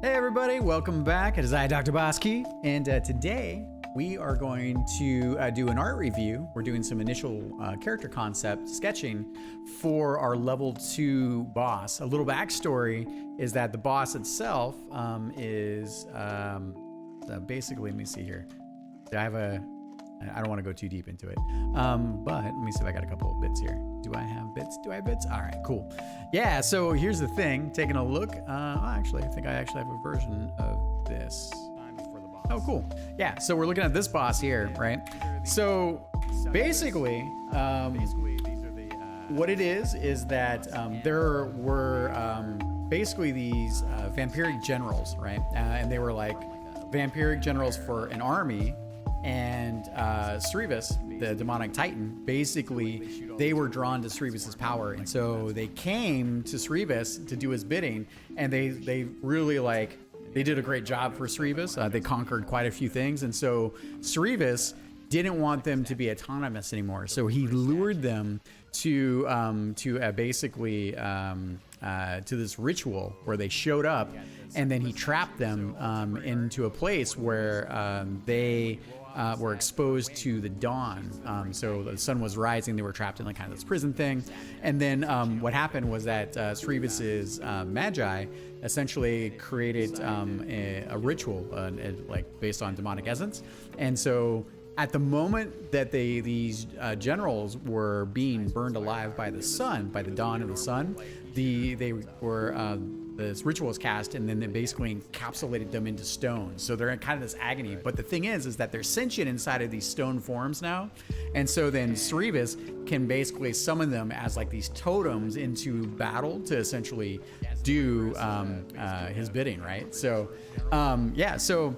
Hey everybody, welcome back. It is I, DrBossKey, and today we are going to do an art review. We're doing some initial character concept sketching for our level 2 boss. A little backstory is that the boss itself is basically, let me see here. I don't want to go too deep into it, but let me see if I got a couple of bits here. Do I have bits? All right, cool. Yeah, so here's the thing. Taking a look. Actually, I think I actually have a version of this. Oh, cool. Yeah, so we're looking at this boss here, right? So basically, what it is that there were basically these vampiric generals, right? And they were like vampiric generals for an army. And Sreevus, the demonic titan, basically they were drawn to Sreevus's power, and so they came to Sreevus to do his bidding, and they really they did a great job for Sreevus. They conquered quite a few things, and so Sreevus didn't want them to be autonomous anymore, so he lured them to basically to this ritual where they showed up, and then he trapped them into a place where they were exposed to the dawn. So the sun was rising, they were trapped in like kind of this prison thing. And then what happened was that Sreevus's magi essentially created a ritual like based on demonic essence. And so at the moment that these generals were being burned alive by the sun, by the dawn of the sun, this ritual was cast, and then they basically encapsulated them into stone. So they're in kind of this agony. But the thing is that they're sentient inside of these stone forms now. And so then Sreevus can basically summon them as like these totems into battle to essentially do his bidding, right? So, yeah, so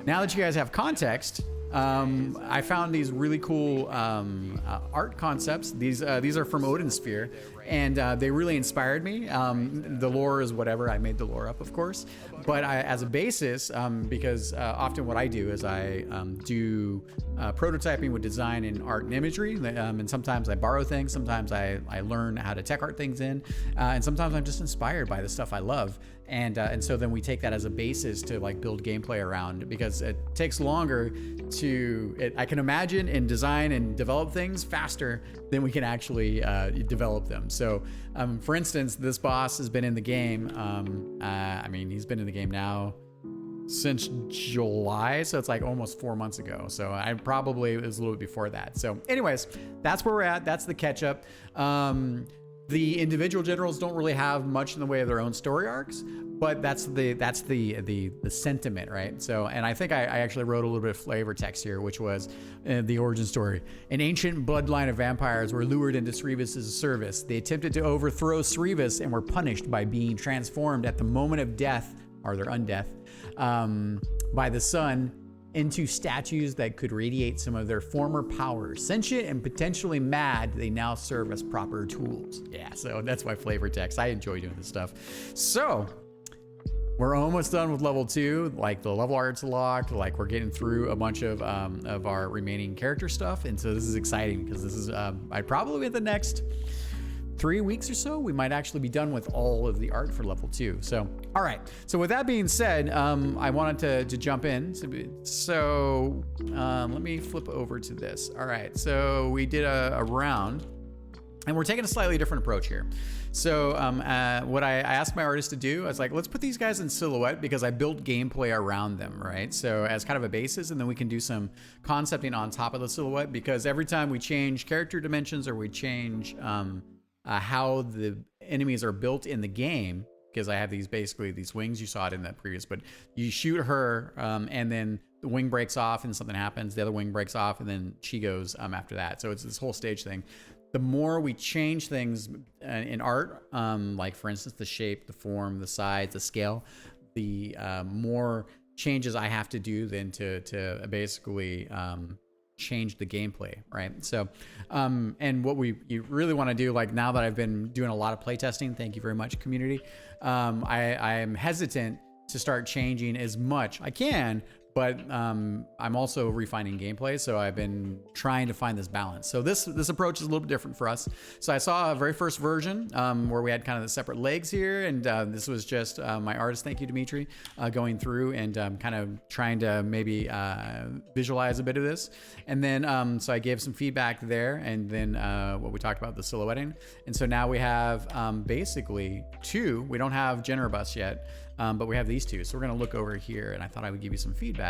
now that you guys have context, I found these really cool art concepts. These are from Odin Sphere, and they really inspired me. The lore is whatever. I made the lore up, of course, but as a basis, because often what I do is I do prototyping with design and art and imagery, and sometimes I borrow things, sometimes I learn how to tech art things in, and sometimes I'm just inspired by the stuff I love. And so then we take that as a basis to like build gameplay around, because it takes longer I can imagine and design and develop things faster than we can actually develop them. So for instance, this boss has been in the game. I mean, he's been in the game now since July, so it's like almost 4 months ago. So I probably it was a little bit before that. So anyways, that's where we're at. That's the catch up. The individual generals don't really have much in the way of their own story arcs, but that's the sentiment, right? So, and I think I actually wrote a little bit of flavor text here, which was the origin story. An ancient bloodline of vampires were lured into Sreevus' service. They attempted to overthrow Sreevus and were punished by being transformed at the moment of death, or their undeath, by the sun, into statues that could radiate some of their former powers. Sentient and potentially mad, they now serve as proper tools. Yeah, so that's my flavor text. I enjoy doing this stuff. So we're almost done with level 2. Like the level art's locked. Like we're getting through a bunch of our remaining character stuff, and so this is exciting because this is I'd probably in the next 3 weeks or so, we might actually be done with all of the art for level 2. So, all right. So with that being said, I wanted to jump in. So let me flip over to this. All right. So we did a round, and we're taking a slightly different approach here. So what I asked my artist to do, I was like, let's put these guys in silhouette because I built gameplay around them, right? So as kind of a basis, and then we can do some concepting on top of the silhouette, because every time we change character dimensions or we change how the enemies are built in the game, because I have these wings, you saw it in that previous, but you shoot her and then the wing breaks off and something happens, the other wing breaks off, and then she goes after that. So it's this whole stage thing. The more we change things in art, like for instance, the shape, the form, the size, the scale, the more changes I have to do then to basically change the gameplay, right? So and what you really want to do, like now that I've been doing a lot of playtesting, thank you very much, community, I am hesitant to start changing as much I can, but I'm also refining gameplay, so I've been trying to find this balance. So this approach is a little bit different for us. So I saw a very first version where we had kind of the separate legs here, and this was just my artist, thank you Dimitri, going through and kind of trying to maybe visualize a bit of this. And then so I gave some feedback there, and then what we talked about, the silhouetting. And so now we have basically two. We don't have DrBossKey yet, but we have these two. So we're gonna look over here, and I thought I would give you some feedback.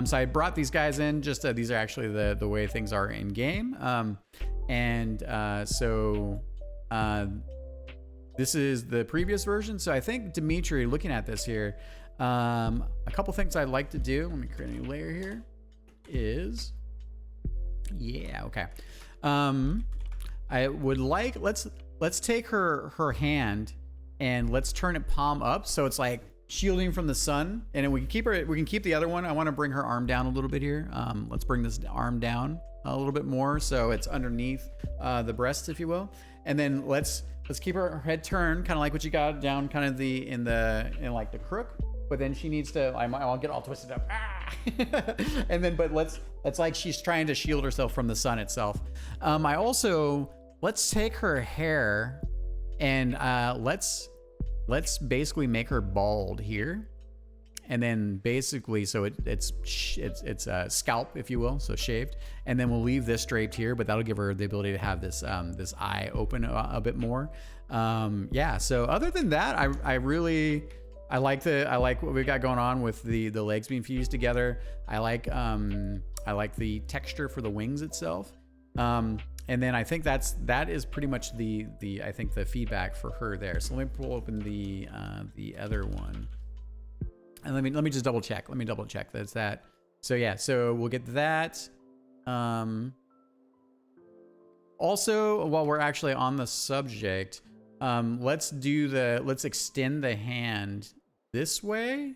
So I brought these guys in, just these are actually the way things are in game. This is the previous version. So I think Dimitri, looking at this here, a couple things I'd like to do, let me create a new layer here, is, yeah, okay. I would like, let's take her hand and let's turn it palm up so it's like shielding from the sun, and then we can keep the other one. I want to bring her arm down a little bit here. Let's bring this arm down a little bit more so it's underneath the breast, if you will. And then let's keep her head turned, kind of like what you got down, kind of in like the crook. But then she needs to, I'll get all twisted up. Ah! And then, but let's like she's trying to shield herself from the sun itself. Let's take her hair and let's basically make her bald here. And then basically, so it's a scalp, if you will, so shaved. And then we'll leave this draped here, but that'll give her the ability to have this this eye open a bit more. Yeah. So other than that, I like what we've got going on with the legs being fused together. I like the texture for the wings itself. And then I think that is pretty much the I think the feedback for her there. So let me pull open the other one. And let me just double check. Let me double check that's that. So yeah, so we'll get that. Also, while we're actually on the subject, let's extend the hand this way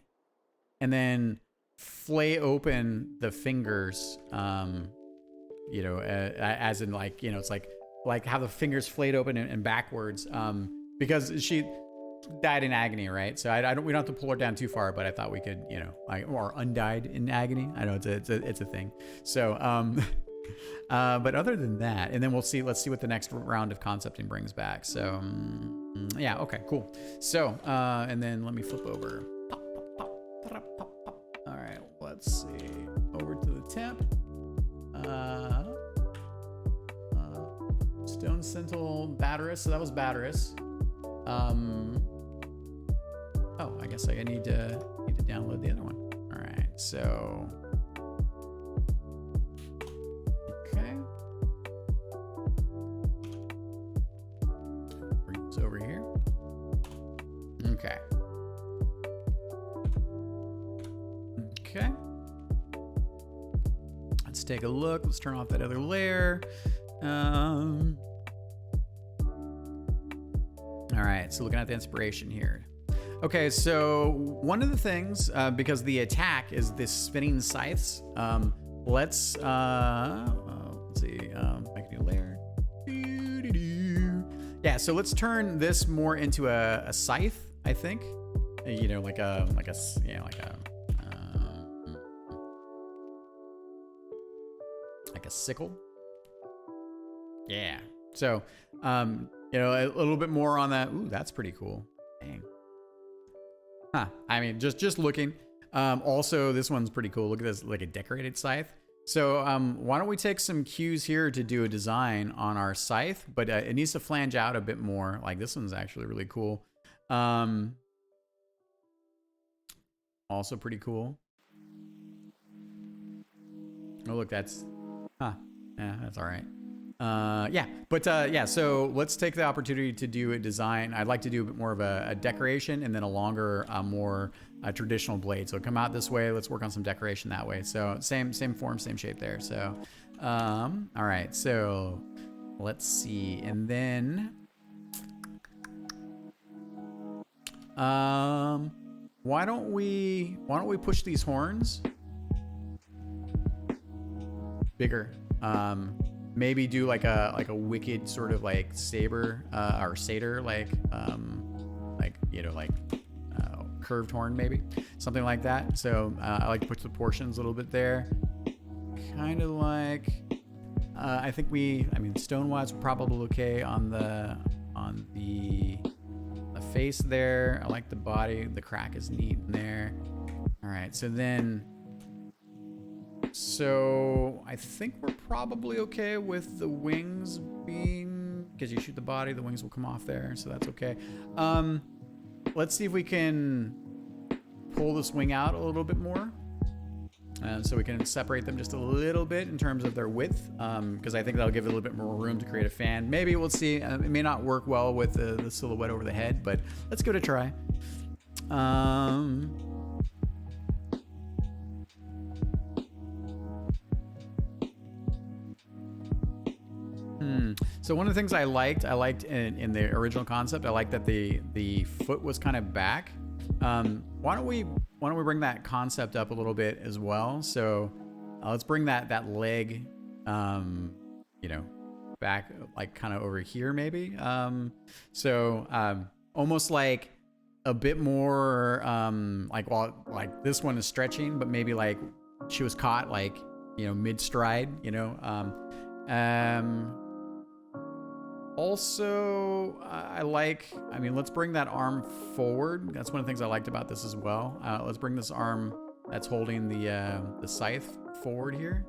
and then flay open the fingers, you know, as in like, you know, it's like have the fingers flayed open and backwards, because she died in agony, right? So we don't have to pull her down too far, but I thought we could, you know, or undied in agony. I know it's a thing. So, but other than that, and then let's see what the next round of concepting brings back. So, yeah, okay, cool. So, and then let me flip over. Pop, pop, pop, pop, pop. All right, let's see. Over to the temp. Stone Sentinel Batteris. So that was Batteris. Oh, I guess I need to download the other one. All right, so okay, bring this over here. Okay. Okay. Let's take a look. Let's turn off that other layer. All right, so looking at the inspiration here. Okay, so one of the things, because the attack is this spinning scythes, let's see, make a new layer. Yeah, so let's turn this more into a scythe, I think. You know, like a sickle. Yeah. So, you know, a little bit more on that. Ooh, that's pretty cool. Dang. Huh. I mean, just looking. Also, this one's pretty cool. Look at this, like a decorated scythe. So, why don't we take some cues here to do a design on our scythe, but it needs to flange out a bit more. Like this one's actually really cool. Also pretty cool. Oh, look, that's, yeah, that's all right. Yeah, but yeah, so let's take the opportunity to do a design. I'd like to do a bit more of a decoration and then a longer, more traditional blade. So come out this way. Let's work on some decoration that way. So same form, same shape there. So, all right, so let's see. And then, why don't we push these horns bigger? Maybe do like a wicked sort of like saber or satyr, like you know, like curved horn, maybe something like that. So I like to put the proportions a little bit there. Kind of like, I think I mean, stone-wise, probably okay on the face there. I like the body. The crack is neat in there. All right, so I think we're probably okay with the wings being, because you shoot the body, the wings will come off there, so that's okay. Let's see if we can pull this wing out a little bit more. So we can separate them just a little bit in terms of their width, because I think that'll give it a little bit more room to create a fan. Maybe we'll see. It may not work well with the silhouette over the head, but let's give it a try. So one of the things I liked in the original concept, I liked that the foot was kind of back. Why don't we bring that concept up a little bit as well? So let's bring that leg, you know, back like kind of over here maybe. Almost like a bit more like this one is stretching, but maybe like she was caught like, you know, mid stride, you know. Also, I mean, let's bring that arm forward. That's one of the things I liked about this as well. Let's bring this arm that's holding the scythe forward here.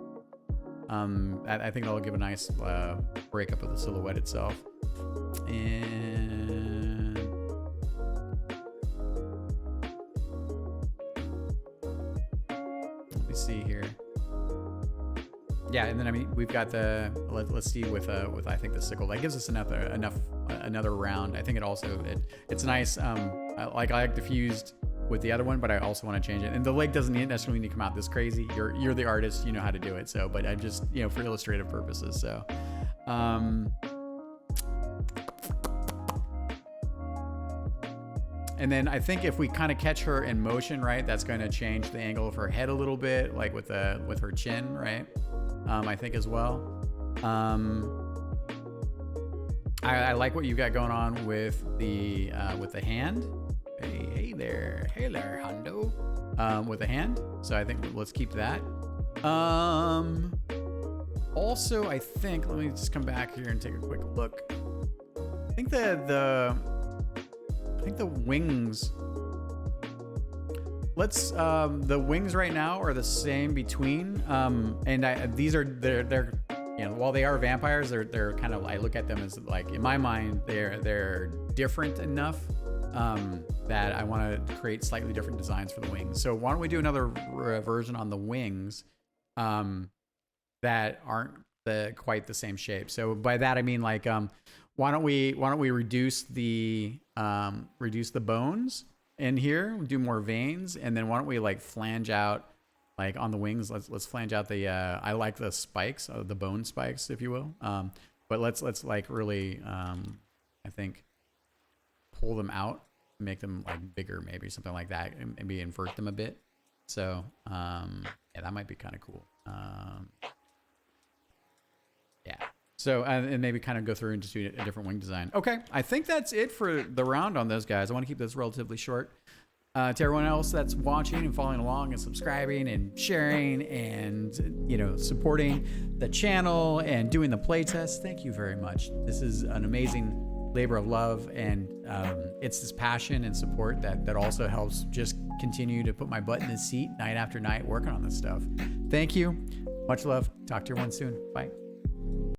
I think that'll give a nice breakup of the silhouette itself. And let me see here. Yeah, and then I mean we've got the let's see with I think the sickle that gives us another round. I think it's nice. I like diffused with the other one, but I also want to change it. And the leg doesn't necessarily need to come out this crazy. You're the artist, you know how to do it. So, but I just, you know, for illustrative purposes. So, and then I think if we kind of catch her in motion, right, that's going to change the angle of her head a little bit, like with her chin, right? I think as well. I like what you've got going on with the hand. Hey there, Hondo. With the hand. So I think let's keep that. Also, I think let me just come back here and take a quick look. I think the wings. Let's the wings right now are the same between they're you know, while they are vampires, they're kind of, I look at them as like, in my mind, they're different enough that I want to create slightly different designs for the wings. So why don't we do another version on the wings that aren't quite the same shape. So by that I mean like why don't we reduce the bones in here, do more veins, and then why don't we like flange out like on the wings, let's flange out the I like the spikes, the bone spikes, if you will. But let's like really I think pull them out, make them like bigger, maybe something like that, and maybe invert them a bit. So yeah, that might be kind of cool. Yeah. So and maybe kind of go through and just do a different wing design. Okay, I think that's it for the round on those guys. I want to keep this relatively short. To everyone else that's watching and following along and subscribing and sharing and, you know, supporting the channel and doing the playtest, thank you very much. This is an amazing labor of love, and it's this passion and support that also helps just continue to put my butt in the seat night after night working on this stuff. Thank you. Much love. Talk to everyone soon. Bye.